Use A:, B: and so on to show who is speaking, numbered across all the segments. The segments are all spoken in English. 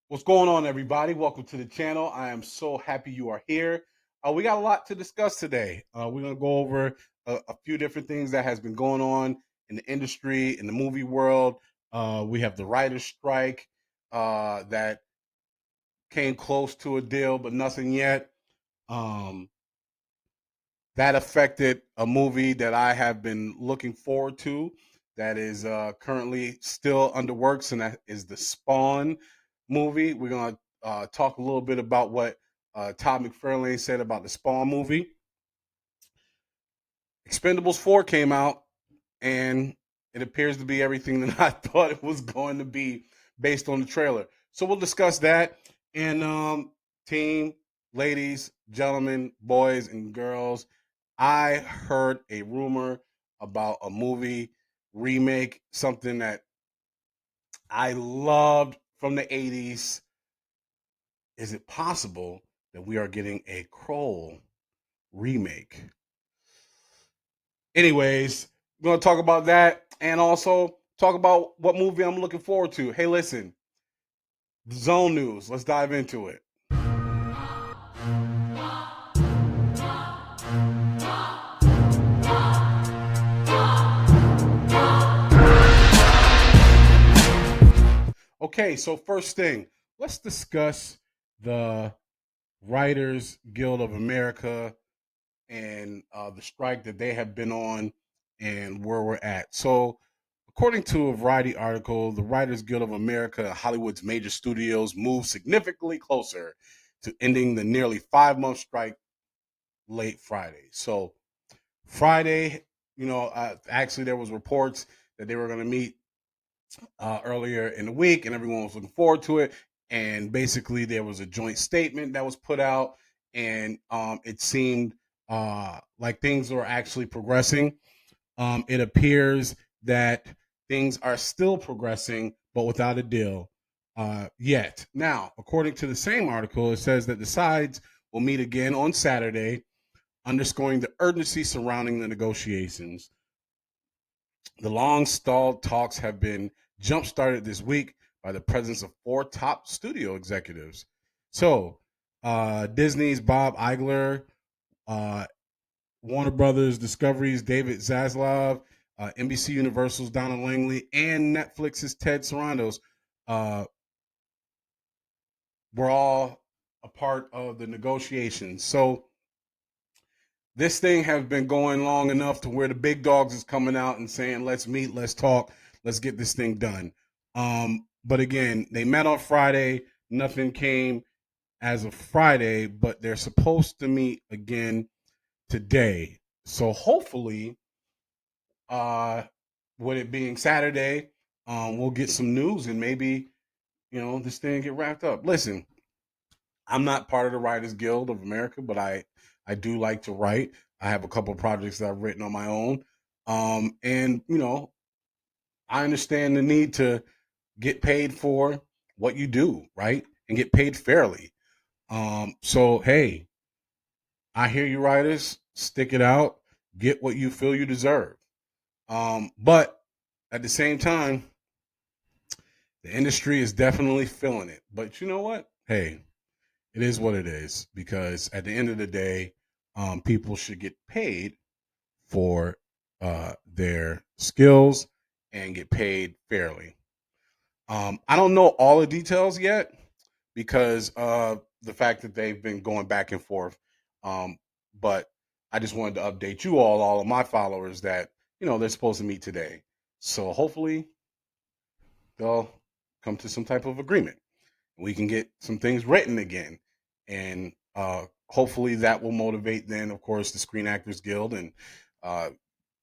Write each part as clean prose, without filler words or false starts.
A: What's going on, everybody? Welcome to the channel. I am so happy you are here. We got a lot to discuss today. We're going to go over a few different things that has been going on in the industry, in the movie world. We have the writer's strike that came close to a deal, but nothing yet. Um, that affected a movie that I have been looking forward to that is currently still under works, and that is the Spawn movie. We're going to talk a little bit about what Todd McFarlane said about the Spawn movie. Expendables 4 came out, and it appears to be everything that I thought it was going to be based on the trailer. So we'll discuss that. And team, ladies, gentlemen, boys, and girls, I heard a rumor about a movie remake, something that I loved from the 80s. Is it possible that we are getting a Krull remake? Anyways, we're going to talk about that and also talk about what movie I'm looking forward to. Hey, listen, Zone News. Let's dive into it. Okay, so first thing, let's discuss the Writers Guild of America and the strike that they have been on and where we're at. So, according to a Variety article, the Writers Guild of America, Hollywood's major studios, moved significantly closer to ending the nearly 5 month strike late Friday. So, Friday, actually, there was reports that they were going to meet earlier in the week, and everyone was looking forward to it. And basically, there was a joint statement that was put out, and it seemed like things were actually progressing. It appears that things are still progressing, but without a deal yet. Now, according to the same article, it says that the sides will meet again on Saturday, underscoring the urgency surrounding the negotiations. The long stalled talks have been jump started this week by the presence of four top studio executives. So, Disney's Bob Iger, uh, Warner Brothers Discovery's David Zaslav, NBC Universal's Donna Langley, and Netflix's Ted Sarandos uh, were all a part of the negotiations. So, this thing has been going long enough to where the big dogs is coming out and saying, let's meet, let's talk, let's get this thing done. But again, they met on Friday. Nothing came as of Friday, but they're supposed to meet again today. So hopefully, uh, with it being Saturday, we'll get some news and maybe, this thing get wrapped up. Listen, I'm not part of the Writers Guild of America, but I do like to write. I have a couple of projects that I've written on my own, and I understand the need to get paid for what you do, right, and get paid fairly. So hey, I hear you, writers. Stick it out. Get what you feel you deserve. But at the same time, the industry is definitely feeling it. But you know what? Hey, it is what it is because at the end of the day, people should get paid for their skills and get paid fairly. I don't know all the details yet because the fact that they've been going back and forth. But I just wanted to update you all of my followers that they're supposed to meet today. So hopefully they'll come to some type of agreement. We can get some things written again, and hopefully that will motivate then, of course, the Screen Actors Guild uh,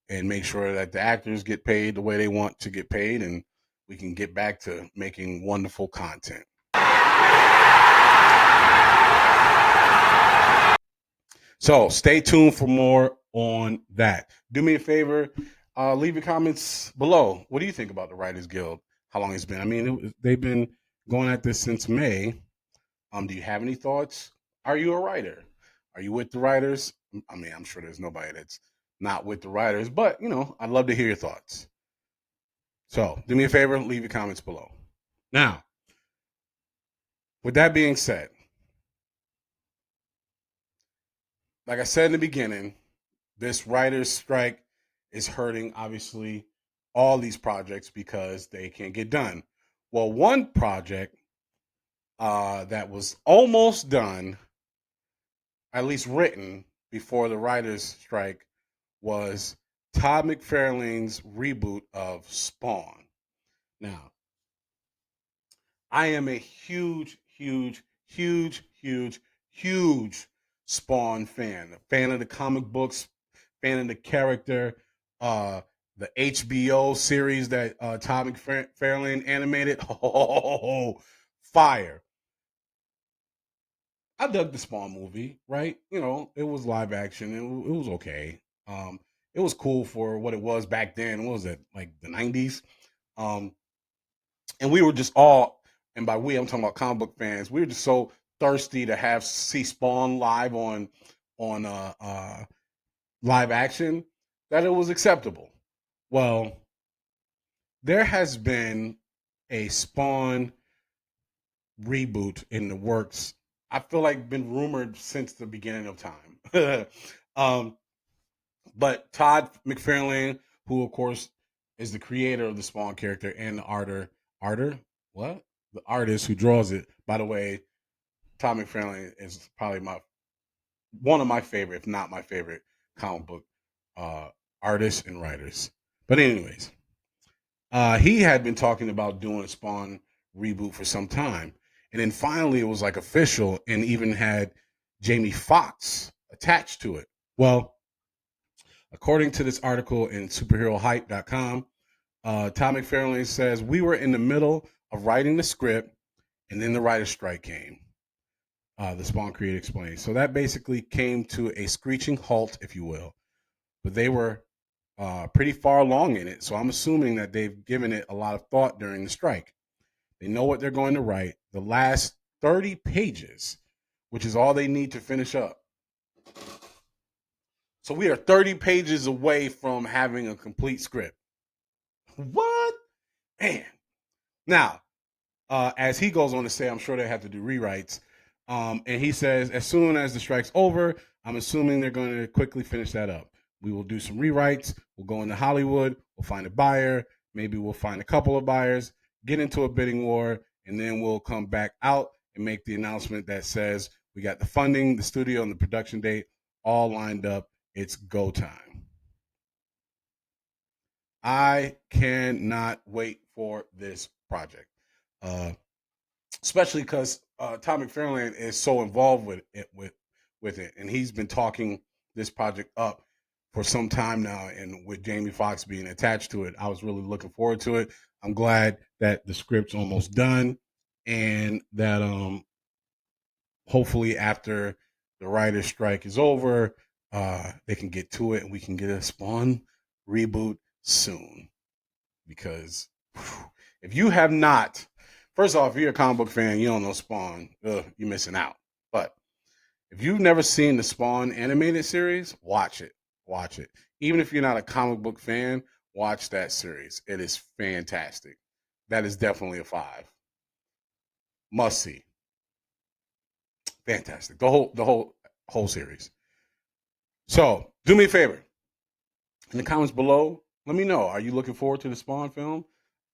A: and make sure that the actors get paid the way they want to get paid, and we can get back to making wonderful content. So stay tuned for more on that. Do me a favor, leave your comments below. What do you think about the Writers Guild? How long it's been? I mean, they've been going at this since May. Do you have any thoughts? Are you a writer? Are you with the writers? I mean, I'm sure there's nobody that's not with the writers, but I'd love to hear your thoughts. So do me a favor, leave your comments below. Now, With that being said, like I said in the beginning, this writer's strike is hurting, obviously, all these projects because they can't get done. Well, one project that was almost done, at least written before the writer's strike, was Todd McFarlane's reboot of Spawn. Now, I am a huge Spawn fan. A fan of the comic books, fan of the character, uh, the HBO series that Todd McFarlane animated. Oh, fire. I dug the Spawn movie, right? You know, it was live action. It was okay. It was cool for what it was back then. What was it, like the 90s? Um, and we were just all, and by we I'm talking about comic book fans, we were just so thirsty to have see Spawn live on live action that it was acceptable. Well, there has been a Spawn reboot in the works. I feel like been rumored since the beginning of time. um, but Todd McFarlane, who of course is the creator of the Spawn character and the arter, what? The artist who draws it. By the way, Todd McFarlane is probably my one of my favorite, if not my favorite, comic book uh, artists and writers. But anyways, he had been talking about doing a Spawn reboot for some time, and then finally it was like official, and even had Jamie Foxx attached to it. Well, according to this article in superherohype.com, Todd McFarlane says we were in the middle of writing the script, and then the writer's strike came. The Spawn creator explained. So that basically came to a screeching halt, if you will. But they were pretty far along in it, so I'm assuming that they've given it a lot of thought during the strike. They know what they're going to write. The last 30 pages, which is all they need to finish up. So we are 30 pages away from having a complete script. What? Man. Now, as he goes on to say, I'm sure they have to do rewrites. And he says, as soon as the strike's over, I'm assuming they're going to quickly finish that up. We will do some rewrites. We'll go into Hollywood. We'll find a buyer. Maybe we'll find a couple of buyers, get into a bidding war, and then we'll come back out and make the announcement that says we got the funding, the studio, and the production date all lined up. It's go time. I cannot wait for this project. Uh, Especially because Todd McFarlane is so involved with it, and he's been talking this project up for some time now. And with Jamie Foxx being attached to it, I was really looking forward to it. I'm glad that the script's almost done, and that hopefully after the writer's strike is over, they can get to it and we can get a Spawn reboot soon. Because whew, if you have not, first off, if you're a comic book fan, you don't know Spawn, you're missing out. But if you've never seen the Spawn animated series, watch it. Watch it. Even if you're not a comic book fan, watch that series. It is fantastic. That is definitely a 5. Must see. Fantastic. The whole series. So do me a favor. In the comments below, let me know. Are you looking forward to the Spawn film?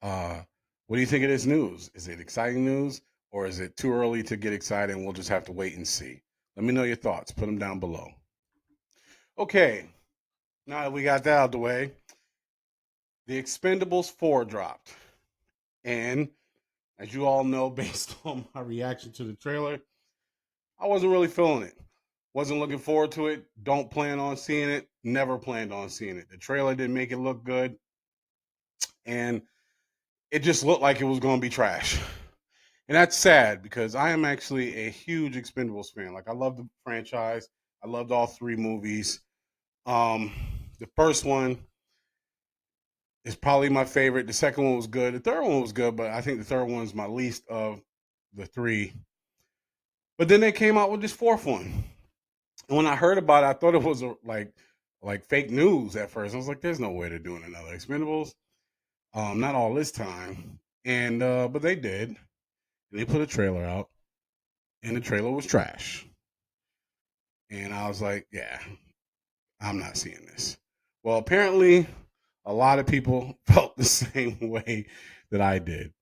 A: Uh, what do you think of this news? Is it exciting news, or is it too early to get excited and we'll just have to wait and see? Let me know your thoughts. Put them down below. Okay, now that we got that out of the way, the Expendables 4 dropped. And as you all know, based on my reaction to the trailer, I wasn't really feeling it. Wasn't looking forward to it. Don't plan on seeing it. Never planned on seeing it. The trailer didn't make it look good. And it just looked like it was going to be trash. And that's sad because I am actually a huge Expendables fan. Like, I love the franchise. I loved all 3 movies. Um, the first one is probably my favorite. The second one was good. The third one was good, but I think the third one is my least of the 3. But then they came out with this fourth one. And when I heard about it, I thought it was like fake news at first. I was like, "There's no way they're doing another Expendables." Not all this time, and but they did. They put a trailer out, and the trailer was trash. And I was like, yeah, I'm not seeing this. Well, apparently, a lot of people felt the same way that I did.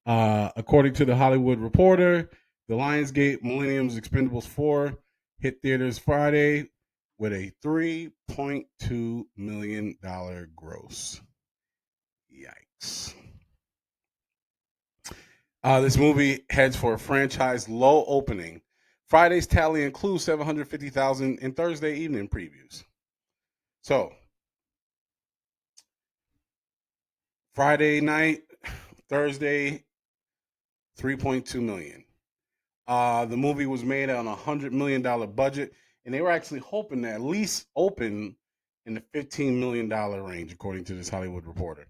A: According to the Hollywood Reporter, the Lionsgate Millennium's Expendables 4 hit theaters Friday with a $3.2 million gross. Yikes. This movie heads for a franchise low opening. Friday's tally includes 750,000 in Thursday evening previews. So, Friday night, Thursday, 3.2 million. The movie was made on $100 million budget, and they were actually hoping to at least open in the $15 million range, according to this Hollywood Reporter.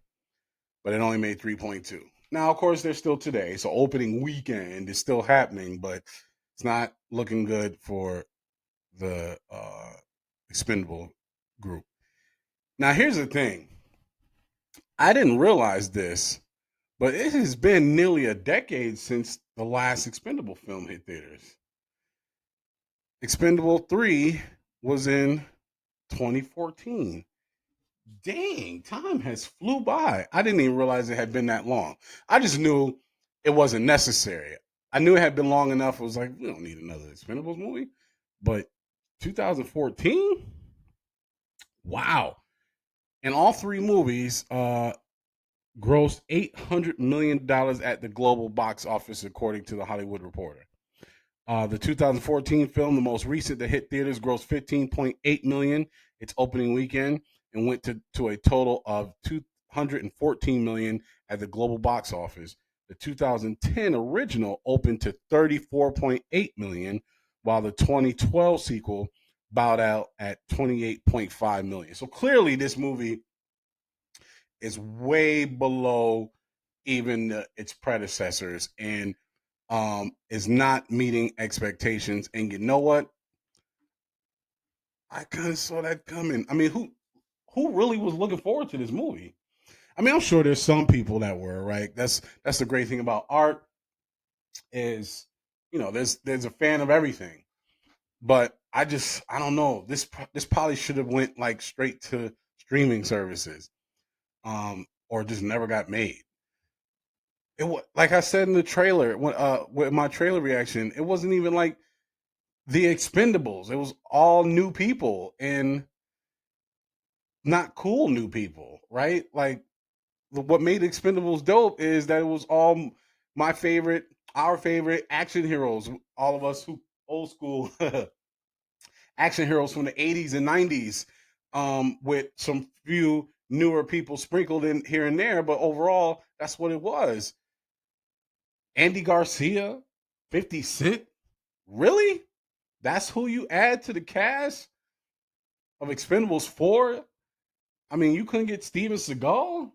A: But it only made 3.2. Now, of course, they're still today, so opening weekend is still happening, but it's not looking good for the Expendable group. Now, here's the thing: I didn't realize this, but it has been nearly a decade since the last Expendable film hit theaters. Expendable 3 was in 2014. Dang, time has flew by. I didn't even realize it had been that long. I just knew it wasn't necessary. I knew it had been long enough. It was like, we don't need another Expendables movie. But 2014? Wow. And all three movies grossed $800 million at the global box office, according to the Hollywood Reporter. The 2014 film, the most recent that hit theaters, grossed 15.8 million its opening weekend and went to a total of 214 million at the global box office. The 2010 original opened to 34.8 million, while the 2012 sequel bowed out at 28.5 million. So clearly, this movie is way below even its predecessors, and is not meeting expectations. And you know what? I kind of saw that coming. I mean, who really was looking forward to this movie? I mean, I'm sure there's some people that were, right. That's the great thing about art is, there's a fan of everything. But I don't know. This probably should have went like straight to streaming services, or just never got made. It was like I said in the trailer, with my trailer reaction, it wasn't even like the Expendables. It was all new people and not cool new people, right? Like what made Expendables dope is that it was all my favorite, our favorite action heroes. All of us who old school action heroes from the 80s and 90s, with some few newer people sprinkled in here and there. But overall, that's what it was. Andy Garcia, 50 Cent, really? That's who you add to the cast of Expendables 4? I mean, you couldn't get Steven Seagal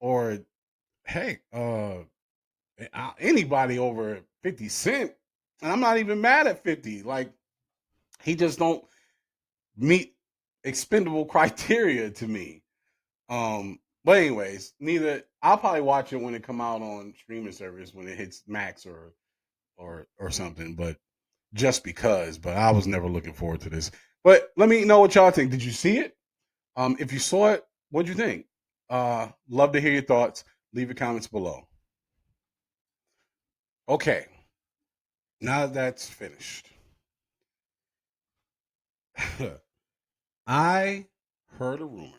A: or heck, anybody over 50 Cent. And I'm not even mad at 50. Like, he just don't meet expendable criteria to me. But anyways, neither I'll probably watch it when it come out on streaming service when it hits Max or something, but just because. But I was never looking forward to this. But let me know what y'all think. Did you see it? If you saw it, what'd you think? Love to hear your thoughts. Leave your comments below. Okay, now that's finished. I heard a rumor.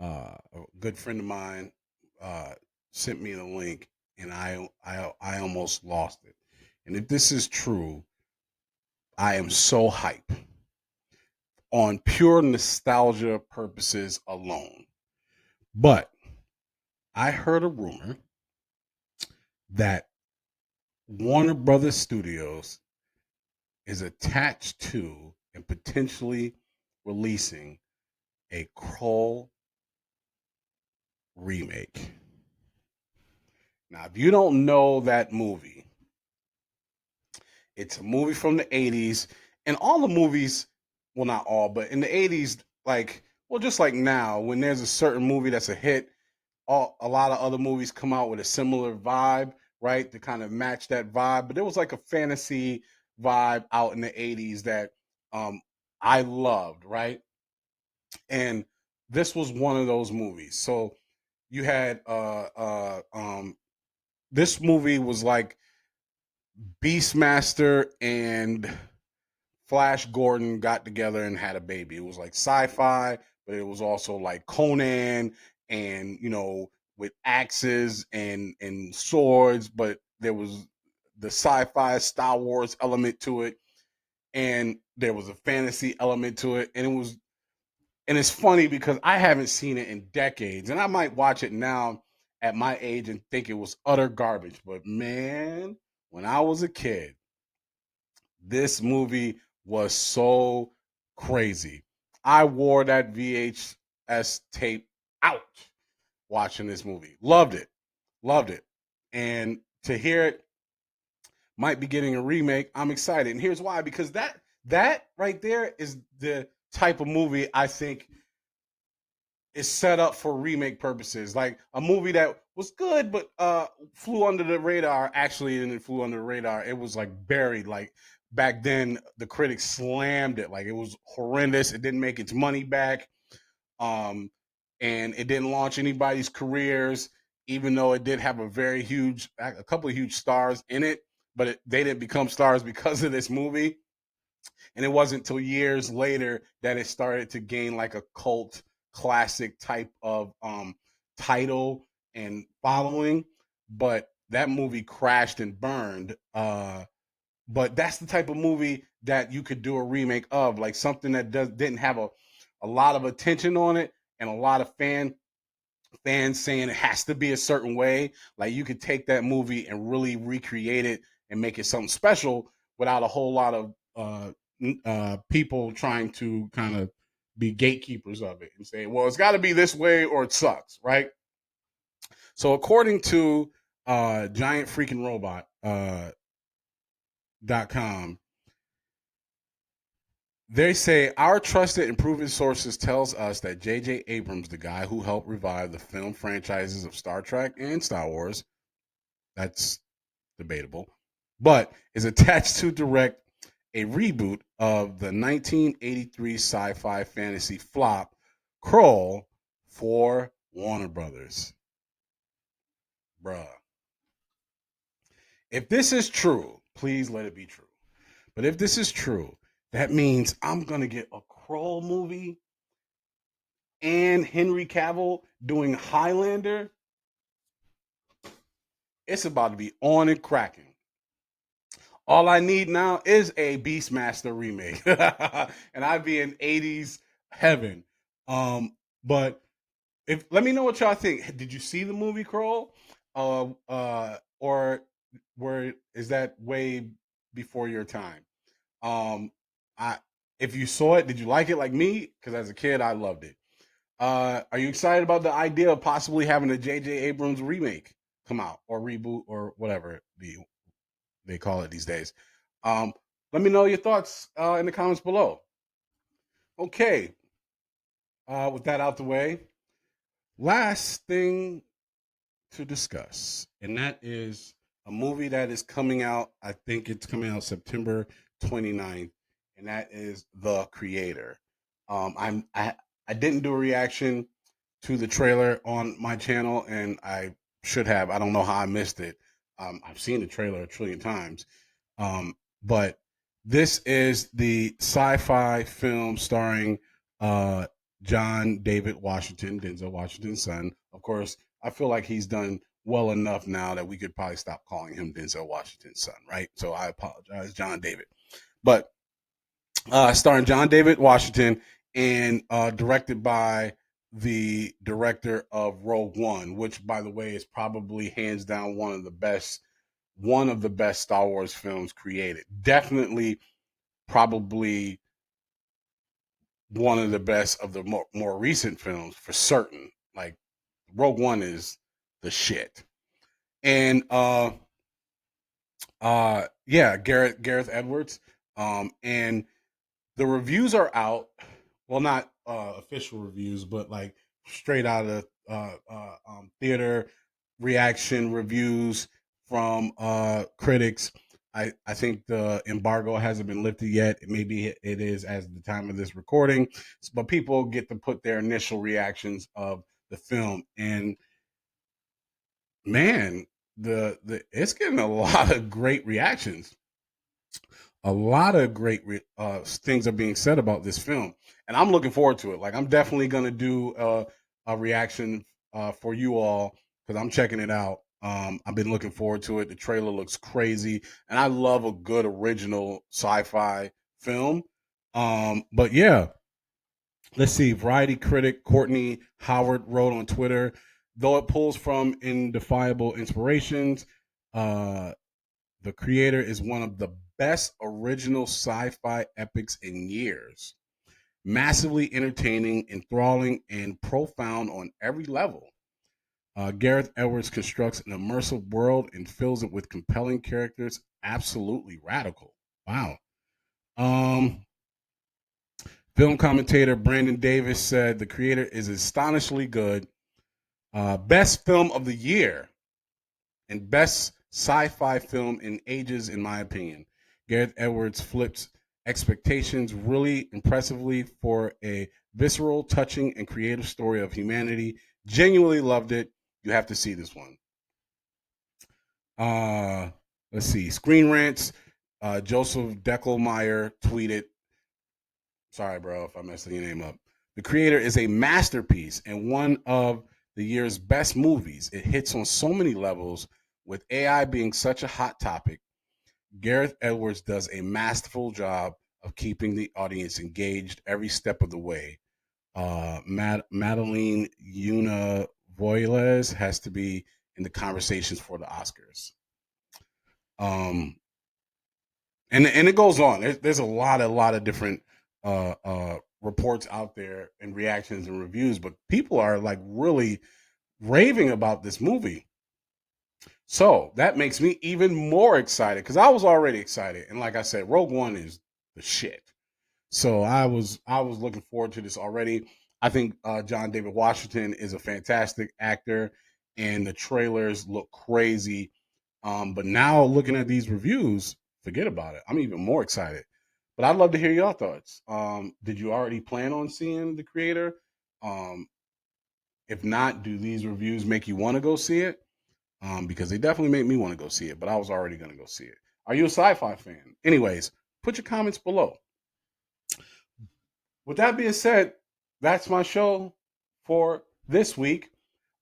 A: A good friend of mine uh, sent me the link, and I almost lost it. And if this is true, I am so hype on pure nostalgia purposes alone. But I heard a rumor that Warner Brothers Studios is attached to and potentially releasing a Krull remake. Now, if you don't know that movie, it's a movie from the 80s, and all the movies, well, not all, but in the 80s, like, well, just like now, when there's a certain movie that's a hit, a lot of other movies come out with a similar vibe, right, to kind of match that vibe. But there was like a fantasy vibe out in the 80s that um, I loved, right? And this was one of those movies. So you had this movie was like Beastmaster and Flash Gordon got together and had a baby. It was like sci-fi, but it was also like Conan and with axes and swords, but there was the sci-fi Star Wars element to it, and there was a fantasy element to it, and it's funny because I haven't seen it in decades, and I might watch it now at my age and think it was utter garbage. But man, when I was a kid, this movie was so crazy. I wore that VHS tape out watching this movie. Loved it. Loved it. And to hear it might be getting a remake, I'm excited. And here's why, because that right there is the type of movie I think is set up for remake purposes. Like a movie that was good but flew under the radar. Actually, and it flew under the radar. It was like buried. Like back then, the critics slammed it. Like it was horrendous. It didn't make its money back, um, and it didn't launch anybody's careers. Even though it did have a couple of huge stars in it, but they didn't become stars because of this movie. And it wasn't until years later that it started to gain like a cult classic type of title and following. But that movie crashed and burned. But that's the type of movie that you could do a remake of, like something that didn't have a lot of attention on it and a lot of fans saying it has to be a certain way. Like you could take that movie and really recreate it and make it something special without a whole lot of people trying to kind of be gatekeepers of it and say, well, it's got to be this way or it sucks, right? So according to giant freaking robot .com, they say our trusted and proven sources tells us that J.J. Abrams, the guy who helped revive the film franchises of Star Trek and Star Wars, that's debatable, but is attached to direct a reboot of the 1983 sci-fi fantasy flop Krull for Warner Brothers. Bruh. If this is true, please let it be true. But if this is true, that means I'm going to get a Krull movie and Henry Cavill doing Highlander. It's about to be on and cracking. All I need now is a Beastmaster remake, and I'd be in '80s heaven. But if let me know what y'all think. Did you see the movie Crawl, or where is that way before your time? Um, I if you saw it, did you like it like me? Because as a kid, I loved it. Are you excited about the idea of possibly having a J.J. Abrams remake come out or reboot or whatever they call it these days? Um, Let me know your thoughts in the comments below. Okay, with that out the way, last thing to discuss, and that is a movie that is coming out. I think it's coming out September 29th, and that is The Creator. I didn't do a reaction to the trailer on my channel, and I should have. I don't know how I missed it. I've seen the trailer a trillion times, but this is the sci-fi film starring uh, John David Washington, Denzel Washington's son. Of course, I feel like he's done well enough now that we could probably stop calling him Denzel Washington's son, right? So I apologize, John David. But starring John David Washington and directed by the director of Rogue One, which, by the way, is probably hands down one of the best Star Wars films created. Definitely, probably one of the best of the more recent films for certain. Like Rogue One is the shit. And yeah, Gareth Edwards. And the reviews are out. Well, not official reviews, but like straight out of theater reaction reviews from critics. I think the embargo hasn't been lifted yet. Maybe it is as the time of this recording, but people get to put their initial reactions of the film. And man, the it's getting a lot of great reactions. A lot of great things are being said about this film, and I'm looking forward to it. Like, I'm definitely gonna do a reaction for you all because I'm checking it out. I've been looking forward to it. The trailer looks crazy, and I love a good original sci-fi film. But yeah, let's see. Variety critic Courtney Howard wrote on Twitter, though it pulls from indefinable inspirations. Uh, the creator is one of the best original sci fi epics in years. Massively entertaining, enthralling, and profound on every level. Gareth Edwards constructs an immersive world and fills it with compelling characters. Absolutely radical. Wow. Um, Film commentator Brandon Davis said the creator is astonishingly good. Best film of the year and best sci-fi film in ages, in my opinion. Gareth Edwards flips expectations really impressively for a visceral, touching, and creative story of humanity. Genuinely loved it. You have to see this one. Uh, let's see. Screen Rants. Joseph Deckelmeyer tweeted, sorry, bro, if I'm messing your name up. The creator is a masterpiece and one of the year's best movies. It hits on so many levels, with AI being such a hot topic. Gareth Edwards does a masterful job of keeping the audience engaged every step of the way. Madeline Una Voiles has to be in the conversations for the Oscars. Um, and it goes on. There's a lot of different reports out there and reactions and reviews, but people are like really raving about this movie. So that makes me even more excited because I was already excited, and like I said, Rogue One is the shit. So I was looking forward to this already. I think John David Washington is a fantastic actor, and the trailers look crazy. But now looking at these reviews, forget about it. I'm even more excited. But I'd love to hear your thoughts. Did you already plan on seeing the creator? Um, if not, do these reviews make you want to go see it? Because they definitely made me want to go see it, but I was already going to go see it. Are you a sci-fi fan? Anyways, put your comments below. With that being said, that's my show for this week.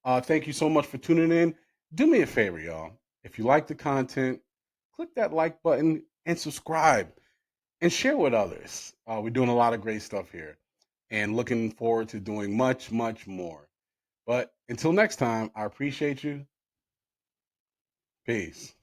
A: Thank you so much for tuning in. Do me a favor, y'all. If you like the content, click that like button and subscribe and share with others. We're doing a lot of great stuff here and looking forward to doing much, much more. But until next time, I appreciate you. Peace.